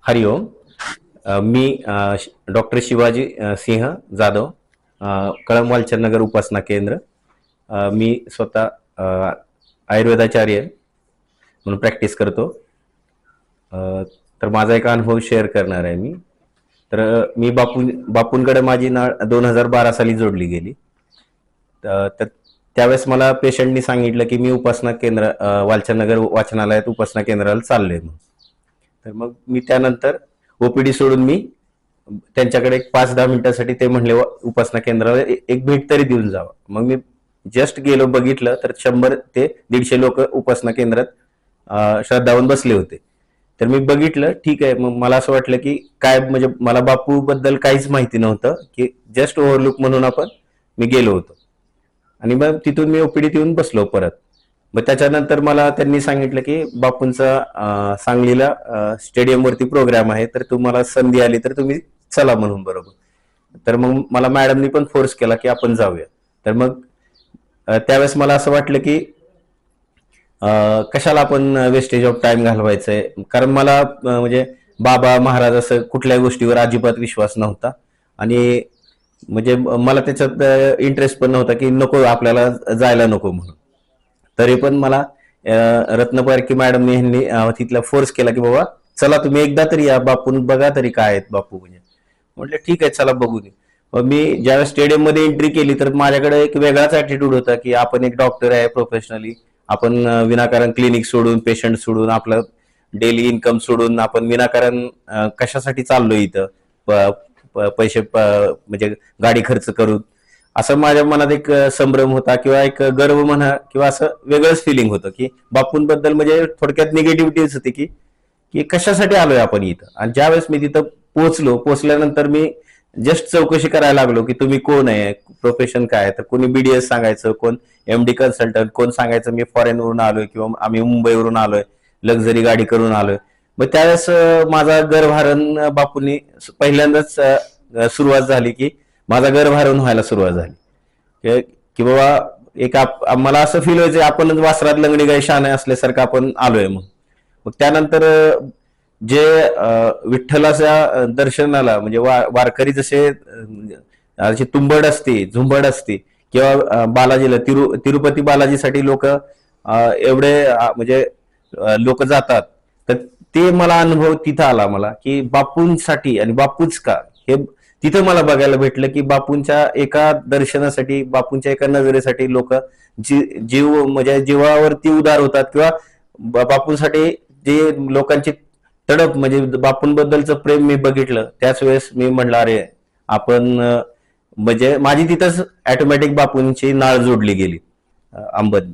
हरिओम. मी doctor Shivaji सिंह जाधव, कळंब वालचंद उपासना केंद्र. मी स्वतः आयुर्वेदाचार्य म्हणून प्रॅक्टिस करतो. तर माझा एक अनुभव शेअर करणार आहे मी. तर मी बापूंकडे माझी नाळ 2012 साली जोडली गेली. तर त्यावेळेस मला पेशंटनी सांगितलं की मी उपासना केंद्र वालचंद वाचनालयात उपासना केंद्राला चाललोय. तर मग मी त्यानंतर ओपीडी सोडून मी त्यांच्याकडे 5-10 मिनिटांसाठी ते म्हणले उपासना केंद्राला एक भेट तरी देऊन जावं. मग मी जस्ट गेलो, बघितलं तर 100 ते 150 लोक उपासना केंद्रात श्रद्धावून बसले होते. तर मी बघितलं, ठीक आहे. मग मला असं वाटलं की काय, म्हणजे मला बापू बद्दल काहीच माहिती नव्हतं, की जस्ट ओव्हरलुक म्हणून मी गेलो होतो. आणि मग तिथून मी ओपीडीत येऊन बसलो परत. मग त्याच्यानंतर मला त्यांनी सांगितलं की बापूंचा सांगलीला स्टेडियमवरती प्रोग्राम आहे, तर तुम्हाला संधी आली तर तुम्ही चला म्हणून. बरोबर. तर मग मला मॅडमनी पण फोर्स केला की आपण जाऊया. तर मग त्यावेळेस मला असं वाटलं की कशाला आपण वेस्टेज ऑफ टाइम घालवायचंय, कारण मला म्हणजे बाबा महाराज असं कुठल्याही गोष्टीवर अजिबात विश्वास नव्हता. आणि म्हणजे मला त्याच्यात इंटरेस्ट पण नव्हता की नको आपल्याला जायला नको म्हणून. तरी पण मला रत्नपारखी मॅडम यांनी तिथला फोर्स केला की बाबा चला तुम्ही एकदा तरी या, बापून बघा तरी काय आहेत बापू. म्हणजे म्हटलं ठीक आहे, चला बघू दे. मग मी ज्यावेळेस स्टेडियम मध्ये एंट्री केली तर माझ्याकडे एक वेगळाच ऍटिट्यूड होता की आपण एक डॉक्टर आहे प्रोफेशनली, आपण विनाकारण क्लिनिक सोडून, पेशंट सोडून, आपलं डेली इन्कम सोडून आपण विनाकारण कशासाठी चाललोय इथं, पैसे म्हणजे गाडी खर्च करून, असं माझ्या मनात एक संभ्रम होता किंवा एक गर्व म्हणा किंवा असं वेगळंच फिलिंग होतं की बापूंबद्दल. म्हणजे थोडक्यात निगेटिव्हिटीच होती की की कशासाठी आलोय आपण इथं. आणि ज्यावेळेस मी तिथं पोहोचल्यानंतर मी जस्ट चौकशी करायला लागलो की तुम्ही कोण आहे, प्रोफेशन काय आहे. तर कोणी बीडीएस सांगायचं, कोण एमडी कन्सल्टंट, कोण सांगायचं मी फॉरेनवरून आलोय किंवा आम्ही मुंबईवरून आलोय, लक्झरी गाडी करून आलोय. मग त्यावेळेस माझा गर्भधारण बापूंनी पहिल्यांदाच सुरुवात झाली की माझा गर्भधारण व्हायला सुरुवात झाली की बाबा एक मला असं फील व्हायचं आपणच वासरात लंगडी गाय शाणे असल्यासारखं आपण आलोय. मग त्यानंतर जे विठ्ठलाच्या दर्शनाला म्हणजे वारकरी जसे तुंबड असते, झुंबड असते, किंवा बालाजीला तिरुपती बालाजीसाठी लोक एवढे म्हणजे लोक जातात. तर ते मला अनुभव तिथं आला मला की बापूंसाठी आणि बापूच का, हे तिथं मला बघायला भेटलं की बापूंच्या एका दर्शनासाठी, बापूंच्या एका नजरेसाठी लोक जीव म्हणजे जीवावरती उदार होतात. किंवा बापूंसाठी जे लोकांची तडप, म्हणजे बापूंबद्दलचं प्रेम मी बघितलं. त्याच वेळेस मी म्हणलं अरे आपण म्हणजे माझी तिथंच ऑटोमॅटिक बापूंची नाळ जोडली गेली अंबद.